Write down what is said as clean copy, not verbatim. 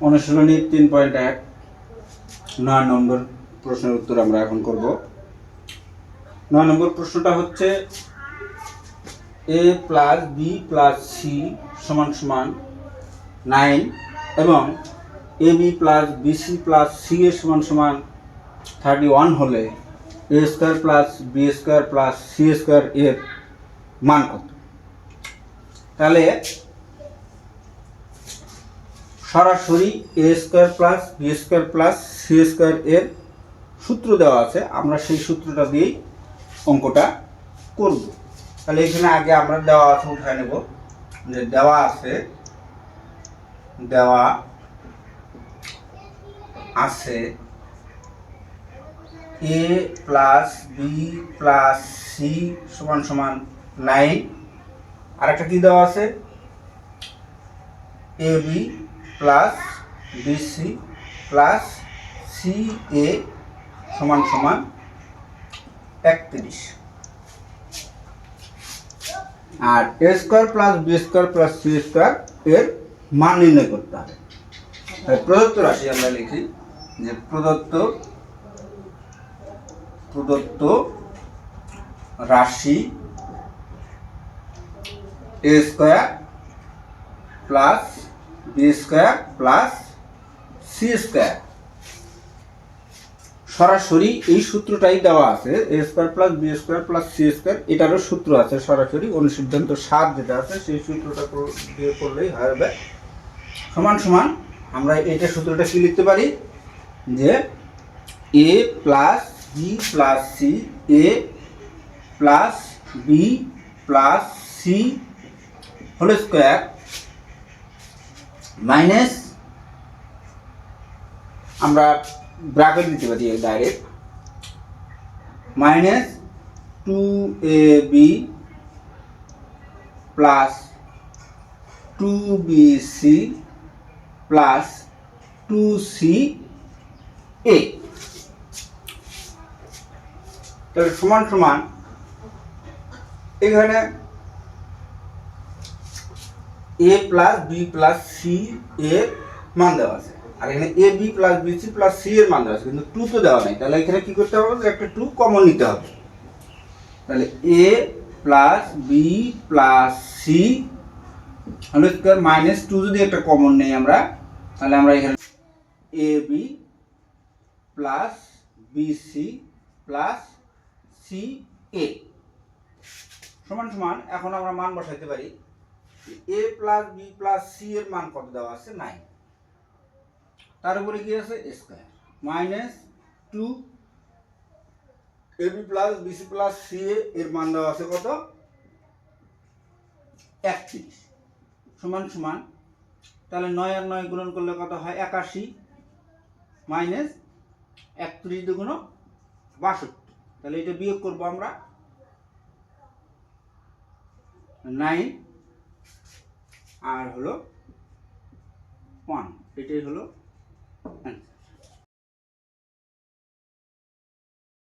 অনুশীলনী 3.1 9 নম্বর প্রশ্নের উত্তর আমরা এখন করব। 9 নম্বর প্রশ্নটা হচ্ছে a plus b plus c সমান সমান 9 এবং a b plus b c plus c এর সমান সমান 31 হলে a square plus b square plus c square এর মান কত? তাহলে সরাসরি a square plus b square plus c square এর সূত্র দেওয়া আছে, আমরা সেই সূত্রটা দিয়েই অঙ্কটা করব। তাহলে এখানে আগে আমরা দেওয়া আছে উঠায় নেব, যে দেওয়া আছে a plus b plus c সমান সমান 9, আর একটা কি দেওয়া আছে a b plus b c plus c a সমান সমান 31, আর a square plus b square plus c square এর মান নির্ণয় করতে হবে। প্রদত্ত রাশি আমরা লিখি যে প্রদত্ত রাশি a square plus b square plus c square, সরাসরি এই সূত্রটাই দেওয়া আছে a square plus b square plus c square, এটারও সূত্র আছে সরাসরি অনুসিদ্ধান্ত 7 যেটা আছে সেই সূত্রটা দিয়ে করলেই হবে। সমান সমান আমরা এটা সূত্রটা কি লিখতে পারি যে a plus b plus c, a plus b plus c whole square minus, আমরা ব্র্যাকেট দিতে পারি direct, minus 2ab plus 2bc plus 2ca, তাহলে সমান সমান এখানে a plus b plus c এর মান দেওয়া আছে, আর এখানে a b plus b c plus c এর মান দেওয়া আছে, কিন্তু 2 তো দেওয়া নাই। তাহলে এখানে কি করতে হবে, একটা 2 কমন নিতে হবে। তাহলে a plus b plus c whole square minus 2 যদি একটা কমন নেই আমরা, তাহলে আমরা এখানে a b plus b c plus c a সমান সমান, এখন আমরা মান বসাইতে পারি a plus b plus c এর মান কত দেওয়া আছে 9, তার উপরে কি আছে square minus 2 a b plus b c plus c এর মান দেওয়া আছে কত 31 সমান সমান, তাহলে 9 আর 9 গুণন করলে কত হয় 81 মাইনাস 31 দুগুণ 62, তাহলে এটা বিয়োগ করব আমরা 9 আর হলো 1, এটাই হলো অ্যান্সার।